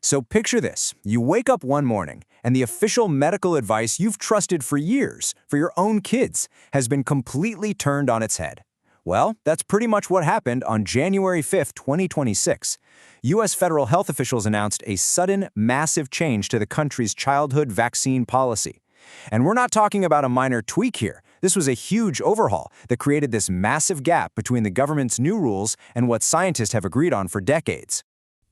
So picture this. You wake up one morning, and the official medical advice you've trusted for years for your own kids has been completely turned on its head. Well, that's pretty much what happened on January 5, 2026. U.S. federal health officials announced a sudden, massive change to the country's childhood vaccine policy. And we're not talking about a minor tweak here. This was a huge overhaul that created this massive gap between the government's new rules and what scientists have agreed on for decades.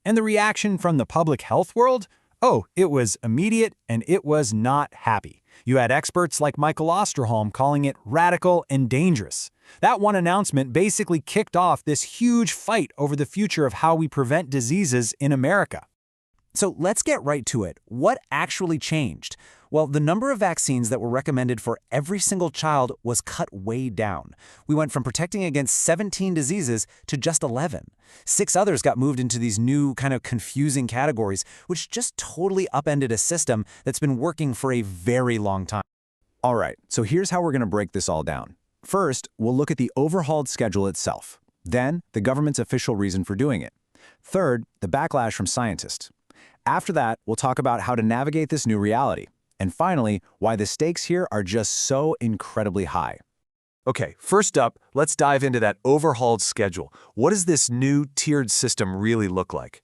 And the reaction from the public health world? Oh, it was immediate and it was not happy. You had experts like Michael Osterholm calling it radical and dangerous. That one announcement basically kicked off this huge fight over the future of how we prevent diseases in America. So let's get right to it. What actually changed? Well, the number of vaccines that were recommended for every single child was cut way down. We went from protecting against 17 diseases to just 11. 6 others got moved into these new kind of confusing categories, which just totally upended a system that's been working for a very long time. All right, so here's how we're going to break this all down. First, we'll look at the overhauled schedule itself. Then, the government's official reason for doing it. Third, the backlash from scientists. After that, we'll talk about how to navigate this new reality. And finally, why the stakes here are just so incredibly high. Okay, first up, let's dive into that overhauled schedule. What does this new tiered system really look like?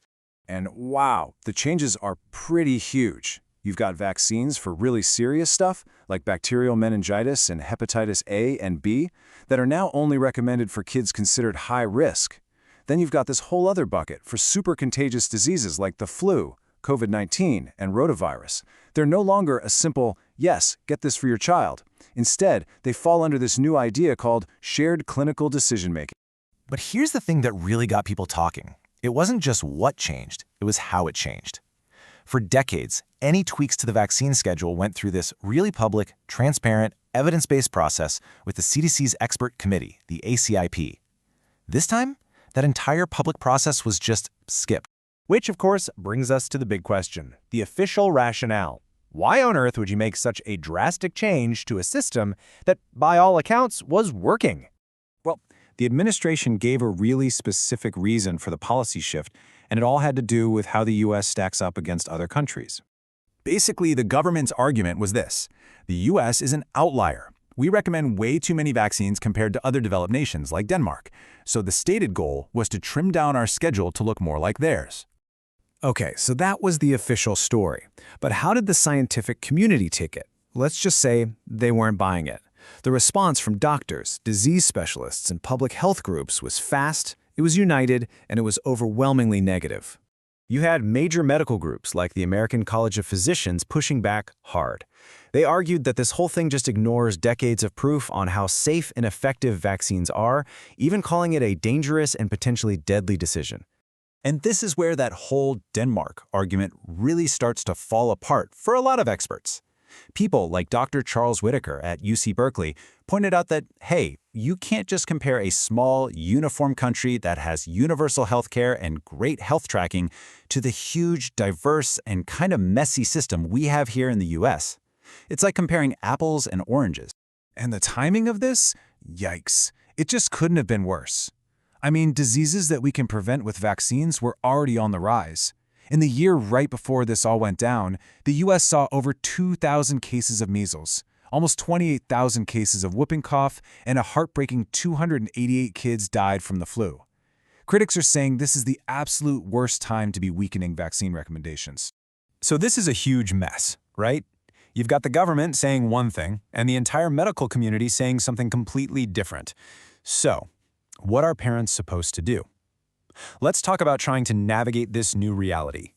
And wow, the changes are pretty huge. You've got vaccines for really serious stuff, like bacterial meningitis and hepatitis A and B, that are now only recommended for kids considered high risk. Then you've got this whole other bucket for super contagious diseases like the flu, COVID-19, and rotavirus. They're no longer a simple, yes, get this for your child. Instead, they fall under this new idea called shared clinical decision-making. But here's the thing that really got people talking. It wasn't just what changed, it was how it changed. For decades, any tweaks to the vaccine schedule went through this really public, transparent, evidence-based process with the CDC's expert committee, the ACIP. This time, that entire public process was just skipped. Which, of course, brings us to the big question, the official rationale. Why on earth would you make such a drastic change to a system that, by all accounts, was working? Well, the administration gave a really specific reason for the policy shift, and it all had to do with how the U.S. stacks up against other countries. Basically, the government's argument was this: the U.S. is an outlier. We recommend way too many vaccines compared to other developed nations like Denmark, so the stated goal was to trim down our schedule to look more like theirs. Okay, so that was the official story. But how did the scientific community take it? Let's just say they weren't buying it. The response from doctors, disease specialists, and public health groups was fast, it was united, and it was overwhelmingly negative. You had major medical groups like the American College of Physicians pushing back hard. They argued that this whole thing just ignores decades of proof on how safe and effective vaccines are, even calling it a dangerous and potentially deadly decision. And this is where that whole Denmark argument really starts to fall apart for a lot of experts. People like Dr. Charles Whitaker at UC Berkeley pointed out that, hey, you can't just compare a small, uniform country that has universal health care and great health tracking to the huge, diverse, and kind of messy system we have here in the US. It's like comparing apples and oranges. And the timing of this? Yikes. It just couldn't have been worse. I mean, diseases that we can prevent with vaccines were already on the rise. In the year right before this all went down, the U.S. saw over 2,000 cases of measles, almost 28,000 cases of whooping cough, and a heartbreaking 288 kids died from the flu. Critics are saying this is the absolute worst time to be weakening vaccine recommendations. So this is a huge mess, right? You've got the government saying one thing, and the entire medical community saying something completely different. So, what are parents supposed to do? Let's talk about trying to navigate this new reality.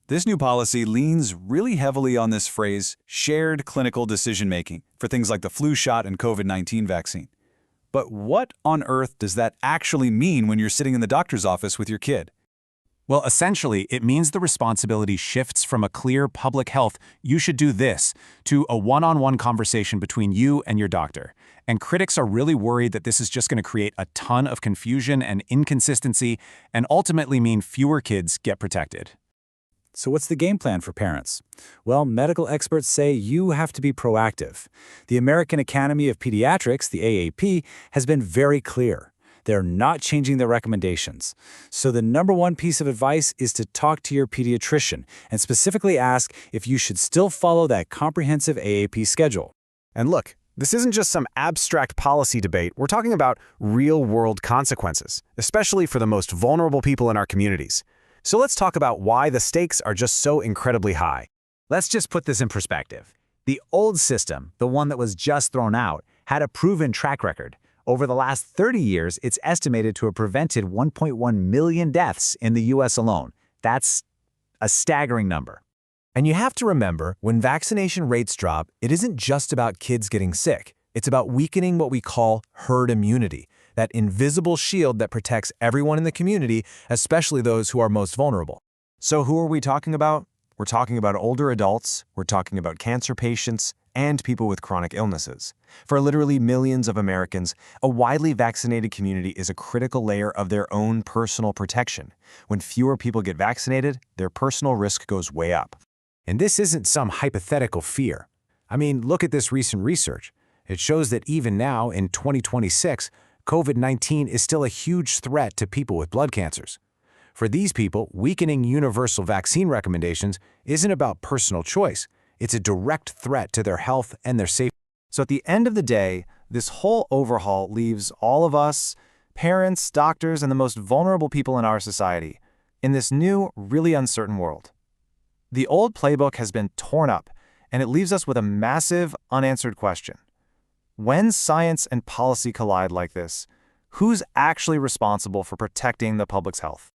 This new policy leans really heavily on this phrase, shared clinical decision-making, for things like the flu shot and COVID-19 vaccine. But what on earth does that actually mean when you're sitting in the doctor's office with your kid? Well, essentially, it means the responsibility shifts from a clear public health, you should do this, to a one-on-one conversation between you and your doctor. And critics are really worried that this is just going to create a ton of confusion and inconsistency and ultimately mean fewer kids get protected. So what's the game plan for parents? Well, medical experts say you have to be proactive. The American Academy of Pediatrics, the AAP, has been very clear. They're not changing their recommendations. So the number one piece of advice is to talk to your pediatrician and specifically ask if you should still follow that comprehensive AAP schedule. And look, this isn't just some abstract policy debate. We're talking about real-world consequences, especially for the most vulnerable people in our communities. So let's talk about why the stakes are just so incredibly high. Let's just put this in perspective. The old system, the one that was just thrown out, had a proven track record. Over the last 30 years, it's estimated to have prevented 1.1 million deaths in the U.S. alone. That's a staggering number. And you have to remember, when vaccination rates drop, it isn't just about kids getting sick. It's about weakening what we call herd immunity, that invisible shield that protects everyone in the community, especially those who are most vulnerable. So who are we talking about? We're talking about older adults, we're talking about cancer patients, and people with chronic illnesses. For literally millions of Americans, a widely vaccinated community is a critical layer of their own personal protection. When fewer people get vaccinated, their personal risk goes way up. And this isn't some hypothetical fear. I mean, look at this recent research. It shows that even now, in 2026, COVID-19 is still a huge threat to people with blood cancers. For these people, weakening universal vaccine recommendations isn't about personal choice. It's a direct threat to their health and their safety. So at the end of the day, this whole overhaul leaves all of us, parents, doctors, and the most vulnerable people in our society, in this new, really uncertain world. The old playbook has been torn up, and it leaves us with a massive, unanswered question. When science and policy collide like this, who's actually responsible for protecting the public's health?